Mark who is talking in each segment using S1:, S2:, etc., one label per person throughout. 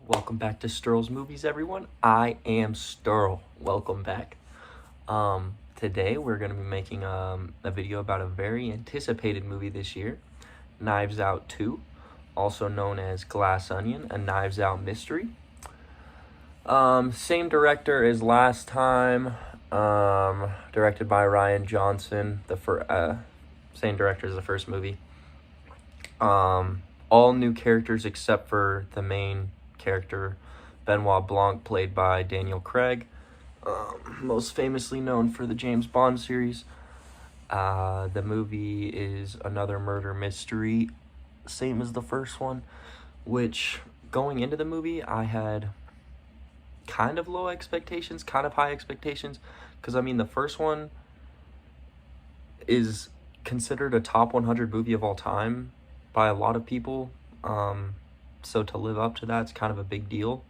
S1: Welcome back to Sturl's Movies, everyone. I am Sturl. Welcome back. Today we're going to be making a video about a very anticipated movie this year, Knives Out 2, also known as Glass Onion, a Knives Out mystery. Same director as last time, directed by Rian Johnson, same director as the first movie. All new characters except for the main character, Benoit Blanc, played by Daniel Craig, most famously known for the James Bond series. The movie is another murder mystery, same as the first one, which, going into the movie, I had kind of low expectations, kind of high expectations, because, the first one is considered a top 100 movie of all time by a lot of people, so to live up to that's kind of a big deal.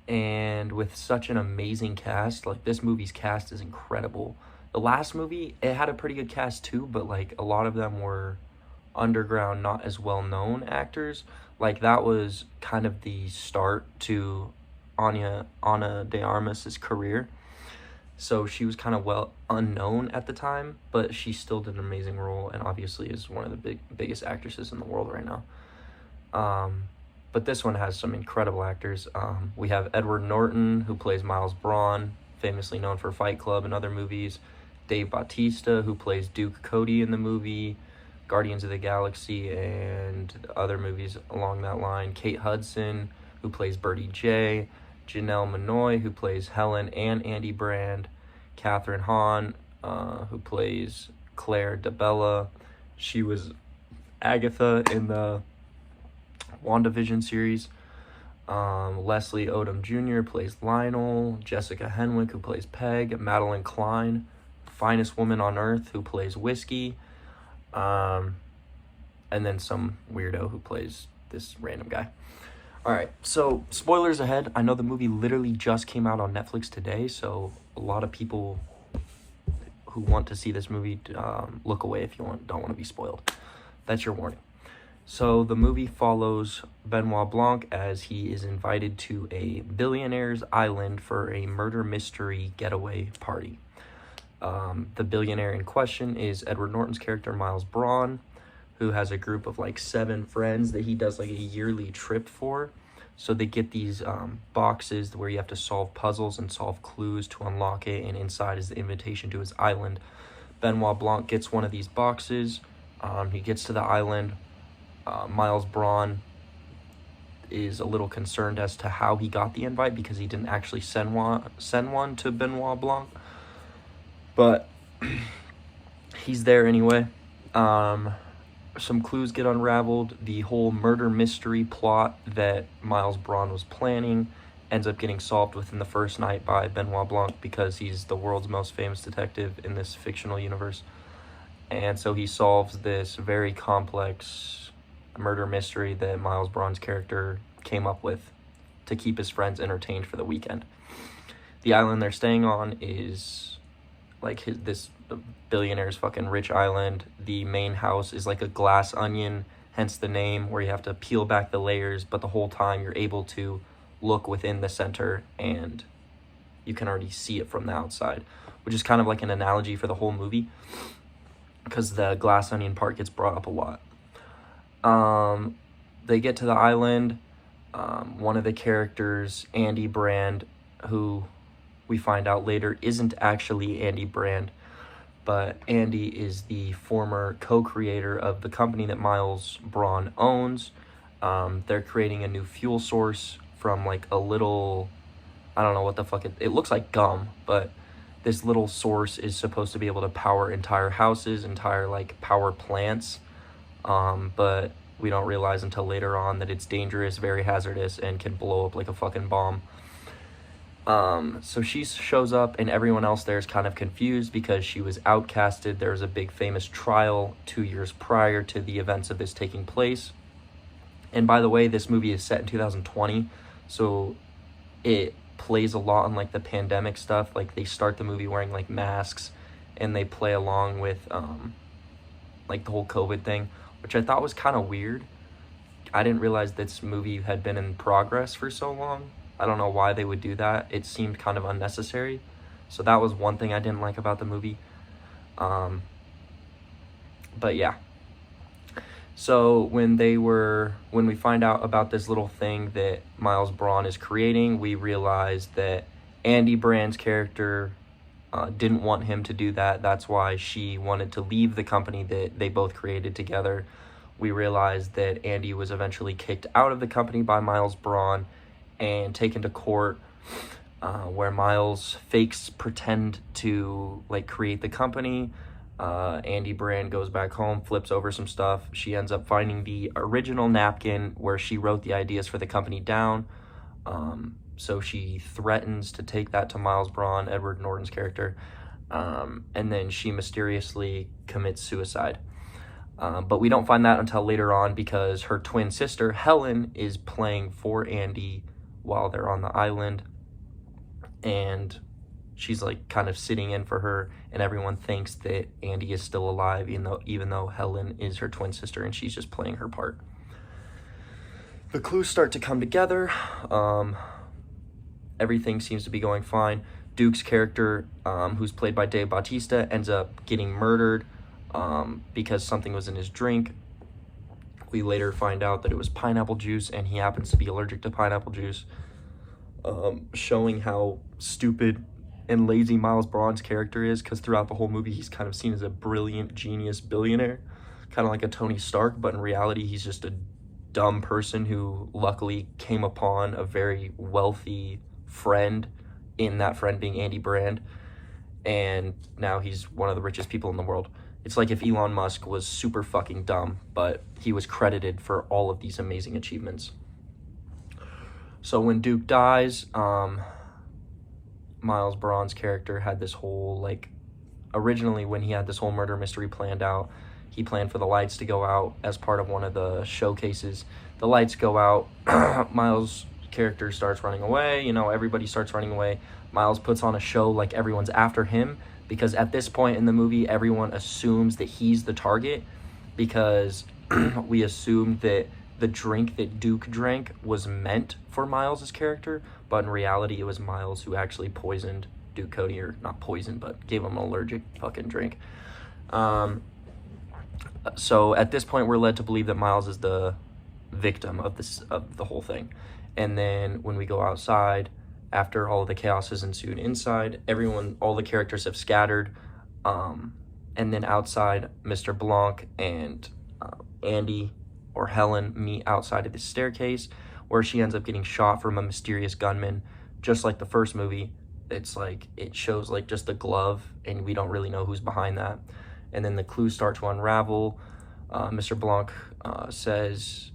S1: And with such an amazing cast, like, this movie's cast is incredible. The last movie, it had a pretty good cast too, but like a lot of them were underground, not as well known actors. Like, that was kind of the start to Ana de Armas's career. So she was kind of well unknown at the time, but she still did an amazing role, and obviously is one of the biggest actresses in the world right now. But this one has some incredible actors. We have Edward Norton, who plays Miles Braun, famously known for Fight Club and other movies. Dave Bautista, who plays Duke Cody in the movie, Guardians of the Galaxy, and other movies along that line. Kate Hudson, who plays Birdie J. Janelle Monáe, who plays Helen and Andy Brand. Catherine Hahn, who plays Claire DeBella. She was Agatha in the WandaVision series. Leslie Odom Jr. plays Lionel. Jessica Henwick, who plays Peg. Madeline Clyne, finest woman on earth, who plays Whiskey. And then some weirdo who plays this random guy. Alright, so spoilers ahead. I know the movie literally just came out on Netflix today, so a lot of people who want to see this movie, look away if you don't want to be spoiled. That's your warning. So the movie follows Benoit Blanc as he is invited to a billionaire's island for a murder mystery getaway party. The billionaire in question is Edward Norton's character, Miles Braun, who has a group of like 7 friends that he does like a yearly trip for. So they get these boxes where you have to solve puzzles and solve clues to unlock it, and inside is the invitation to his island. Benoit Blanc gets one of these boxes. He gets to the island. Miles Braun is a little concerned as to how he got the invite, because he didn't actually send one to Benoit Blanc. But he's there anyway. Some clues get unraveled. The whole murder mystery plot that Miles Braun was planning ends up getting solved within the first night by Benoit Blanc, because he's the world's most famous detective in this fictional universe. And so he solves this very complex murder mystery that Miles Braun's character came up with to keep his friends entertained for the weekend. The island they're staying on is like this billionaire's fucking rich island. The main house is like a glass onion, hence the name, where you have to peel back the layers, but the whole time you're able to look within the center and you can already see it from the outside, which is kind of like an analogy for the whole movie, because the glass onion part gets brought up a lot. They get to the island. One of the characters, Andy Brand, who we find out later isn't actually Andy Brand, but Andy is the former co-creator of the company that Miles Braun owns. They're creating a new fuel source from like a little, I don't know what the fuck it looks like gum, but this little source is supposed to be able to power entire houses, entire like power plants. But we don't realize until later on that it's dangerous, very hazardous, and can blow up like a fucking bomb. So she shows up, and everyone else there is kind of confused because she was outcasted. There was a big famous trial 2 years prior to the events of this taking place. And by the way, this movie is set in 2020, so it plays a lot on like the pandemic stuff. Like, they start the movie wearing like masks, and they play along with like the whole COVID thing, which I thought was kind of weird. I didn't realize this movie had been in progress for so long. I don't know why they would do that. It seemed kind of unnecessary. So that was one thing I didn't like about the movie. But yeah. So when we find out about this little thing that Miles Braun is creating, we realize that Andy Brand's character didn't want him to do that. That's why she wanted to leave the company that they both created together. We realized that Andy was eventually kicked out of the company by Miles Braun and taken to court, where Miles fakes pretend to like create the company. Andy Brand goes back home, flips over some stuff. She ends up finding the original napkin where she wrote the ideas for the company down. So she threatens to take that to Miles Braun, Edward Norton's character, and then she mysteriously commits suicide. But we don't find that until later on, because her twin sister, Helen, is playing for Andy while they're on the island, and she's like kind of sitting in for her, and everyone thinks that Andy is still alive, even though Helen is her twin sister and she's just playing her part. The clues start to come together. Everything seems to be going fine. Duke's character, who's played by Dave Bautista, ends up getting murdered because something was in his drink. We later find out that it was pineapple juice, and he happens to be allergic to pineapple juice, showing how stupid and lazy Miles Braun's character is, because throughout the whole movie he's kind of seen as a brilliant genius billionaire, kind of like a Tony Stark, but in reality he's just a dumb person who luckily came upon a very wealthy friend, in that friend being Andy Brand, and now he's one of the richest people in the world. It's like if Elon Musk was super fucking dumb, but he was credited for all of these amazing achievements. So when Duke dies, Miles Braun's character had this whole, like, originally when he had this whole murder mystery planned out, he planned for the lights to go out as part of one of the showcases. The lights go out, Miles' character starts running away, everybody starts running away. Miles puts on a show like everyone's after him, because at this point in the movie, everyone assumes that he's the target, because we assumed that the drink that Duke drank was meant for Miles' character, but in reality, it was Miles who actually poisoned Duke Cody, or not poisoned, but gave him an allergic fucking drink. So at this point, we're led to believe that Miles is the victim of the whole thing. And then when we go outside, after all of the chaos has ensued inside, all the characters have scattered. And then outside, Mr. Blanc and Andy or Helen meet outside of the staircase, where she ends up getting shot from a mysterious gunman, just like the first movie. It's like, it shows like just a glove, and we don't really know who's behind that. And then the clues start to unravel. Mr. Blanc says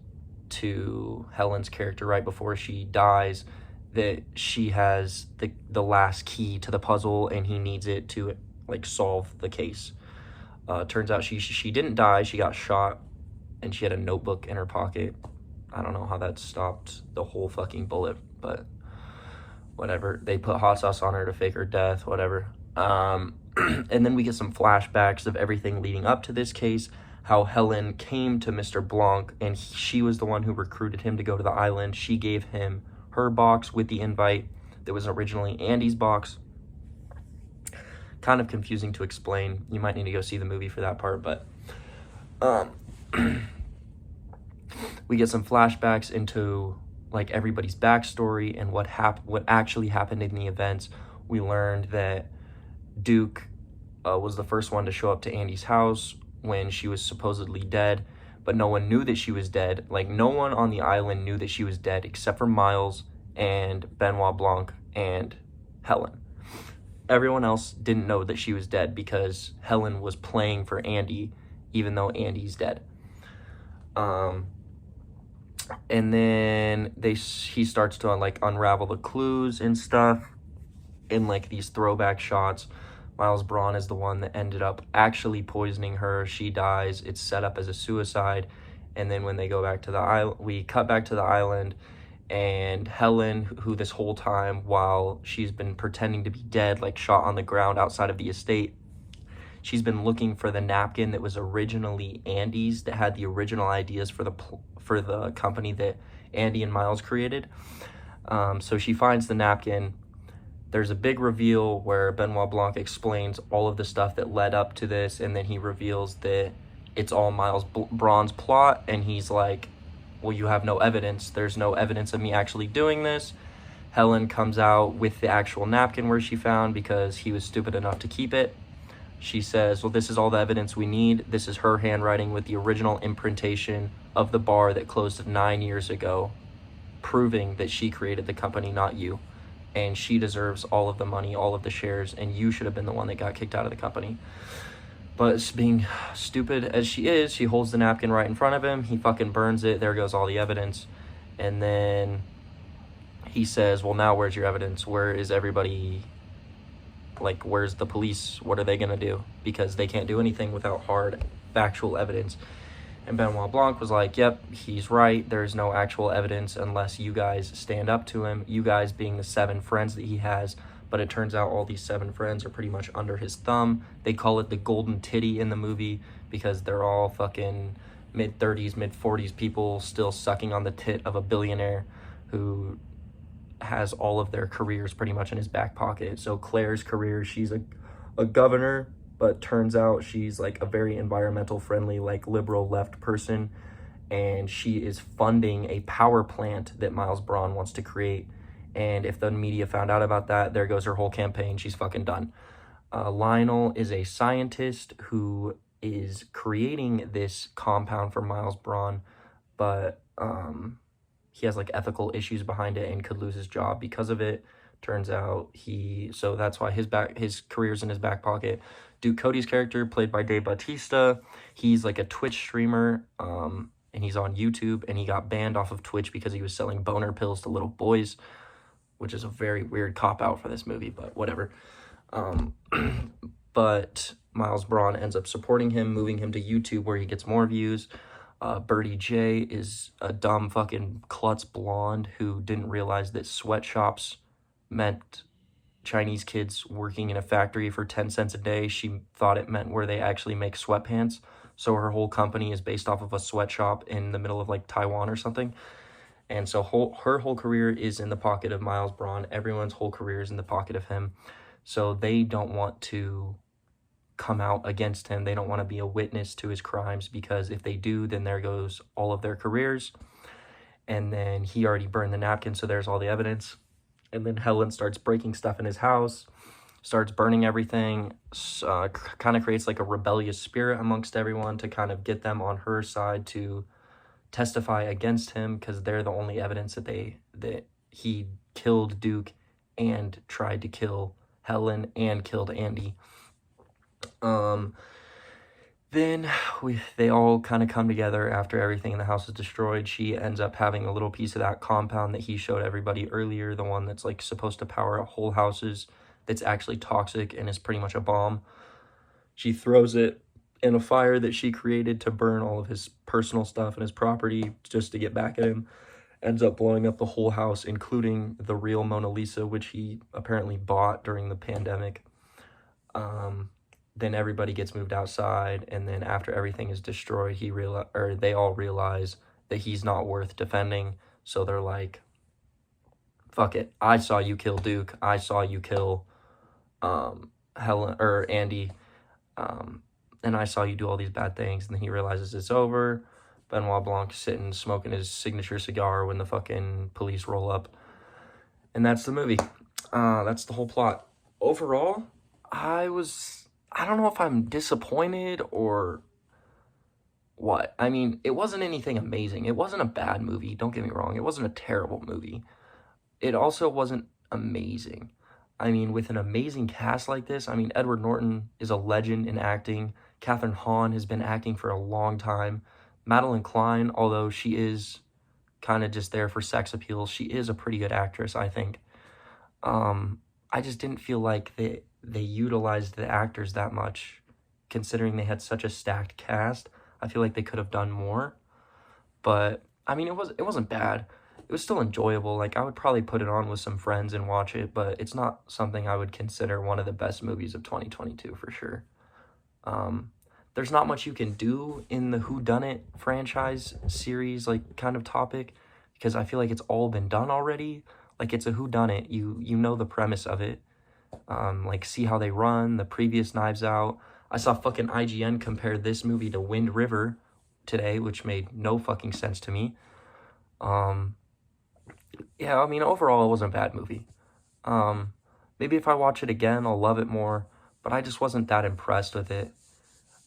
S1: to Helen's character right before she dies that she has the last key to the puzzle, and he needs it to like solve the case. Turns out she didn't die, she got shot, and she had a notebook in her pocket. I don't know how that stopped the whole fucking bullet, but whatever. They put hot sauce on her to fake her death, whatever. And then we get some flashbacks of everything leading up to this case, how Helen came to Mr. Blanc, and she was the one who recruited him to go to the island. She gave him her box with the invite that was originally Andy's box. Kind of confusing to explain. You might need to go see the movie for that part, but we get some flashbacks into like everybody's backstory and what actually happened in the events. We learned that Duke was the first one to show up to Andy's house when she was supposedly dead, but no one knew that she was dead. Like, no one on the island knew that she was dead except for Miles and Benoit Blanc and Helen. Everyone else didn't know that she was dead because Helen was playing for Andy, even though Andy's dead. And then he starts to like unravel the clues and stuff in like these throwback shots. Miles Braun is the one that ended up actually poisoning her. She dies. It's set up as a suicide. And then when they go back to the island, we cut back to the island, and Helen, who this whole time while she's been pretending to be dead, like shot on the ground outside of the estate, she's been looking for the napkin that was originally Andy's, that had the original ideas for the company that Andy and Miles created. So she finds the napkin. There's a big reveal where Benoit Blanc explains all of the stuff that led up to this, and then he reveals that it's all Miles Braun's plot, and he's like, well, you have no evidence. There's no evidence of me actually doing this. Helen comes out with the actual napkin where she found, because he was stupid enough to keep it. She says, well, this is all the evidence we need. This is her handwriting with the original imprintation of the bar that closed 9 years ago, proving that she created the company, not you. And she deserves all of the money, all of the shares, and you should have been the one that got kicked out of the company. But being stupid as she is, she holds the napkin right in front of him. He fucking burns it. There goes all the evidence. And then he says, well, now where's your evidence? Where is everybody? Like, where's the police? What are they going to do? Because they can't do anything without hard, factual evidence. And Benoit Blanc was like, yep, he's right. There's no actual evidence unless you guys stand up to him. You guys being the 7 friends that he has. But it turns out all these 7 friends are pretty much under his thumb. They call it the golden titty in the movie because they're all fucking mid-30s, mid-40s people still sucking on the tit of a billionaire who has all of their careers pretty much in his back pocket. So Claire's career, she's a governor, but turns out she's like a very environmental friendly, like liberal left person. And she is funding a power plant that Miles Braun wants to create. And if the media found out about that, there goes her whole campaign. She's fucking done. Lionel is a scientist who is creating this compound for Miles Braun, but he has like ethical issues behind it and could lose his job because of it. Turns out so that's why his career's in his back pocket. Duke Cody's character, played by Dave Bautista, he's like a Twitch streamer, and he's on YouTube, and he got banned off of Twitch because he was selling boner pills to little boys, which is a very weird cop-out for this movie, but whatever. But Miles Braun ends up supporting him, moving him to YouTube where he gets more views. Birdie J is a dumb fucking klutz blonde who didn't realize that sweatshops meant Chinese kids working in a factory for 10 cents a day. She thought it meant where they actually make sweatpants. So her whole company is based off of a sweatshop in the middle of like Taiwan or something. And so her whole career is in the pocket of Miles Braun. Everyone's whole career is in the pocket of him. So they don't want to come out against him. They don't want to be a witness to his crimes, because if they do, then there goes all of their careers. And then he already burned the napkin, so there's all the evidence. And then Helen starts breaking stuff in his house, starts burning everything, kind of creates like a rebellious spirit amongst everyone to kind of get them on her side to testify against him, because they're the only evidence that he killed Duke and tried to kill Helen and killed Andy. Then they all kind of come together after everything in the house is destroyed. She ends up having a little piece of that compound that he showed everybody earlier, the one that's like supposed to power whole houses, that's actually toxic and is pretty much a bomb. She throws it in a fire that she created to burn all of his personal stuff and his property just to get back at him. Ends up blowing up the whole house, including the real Mona Lisa, which he apparently bought during the pandemic. Then everybody gets moved outside, and then after everything is destroyed, they all realize that he's not worth defending. So they're like, fuck it. I saw you kill Duke. I saw you kill Helen or Andy. And I saw you do all these bad things. And then he realizes it's over. Benoit Blanc sitting smoking his signature cigar when the fucking police roll up. And that's the movie. That's the whole plot. Overall, I don't know if I'm disappointed or what. I mean, it wasn't anything amazing. It wasn't a bad movie. Don't get me wrong. It wasn't a terrible movie. It also wasn't amazing. I mean, with an amazing cast like this, I mean, Edward Norton is a legend in acting. Catherine Hahn has been acting for a long time. Madeline Clyne, although she is kind of just there for sex appeal, she is a pretty good actress, I think. I just didn't feel like they utilized the actors that much, considering they had such a stacked cast. I feel like they could have done more. But, I mean, it wasn't bad. It was still enjoyable. Like, I would probably put it on with some friends and watch it, but it's not something I would consider one of the best movies of 2022 for sure. There's not much you can do in the whodunit franchise series, like, kind of topic, because I feel like it's all been done already. Like, it's a whodunit. You know the premise of it. Like, see how they run, the previous Knives Out. I saw fucking IGN compare this movie to Wind River today, which made no fucking sense to me. Yeah, I mean, overall, it wasn't a bad movie. Maybe if I watch it again, I'll love it more, but I just wasn't that impressed with it.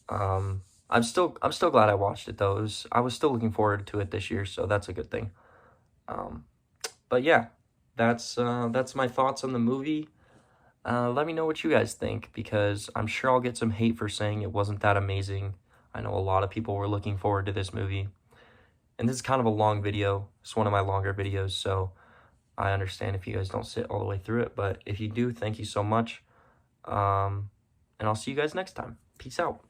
S1: I'm still glad I watched it though. I was still looking forward to it this year, so that's a good thing. But yeah, that's my thoughts on the movie. Let me know what you guys think, because I'm sure I'll get some hate for saying it wasn't that amazing. I know a lot of people were looking forward to this movie. And this is kind of a long video. It's one of my longer videos, so I understand if you guys don't sit all the way through it. But if you do, thank you so much. And I'll see you guys next time. Peace out.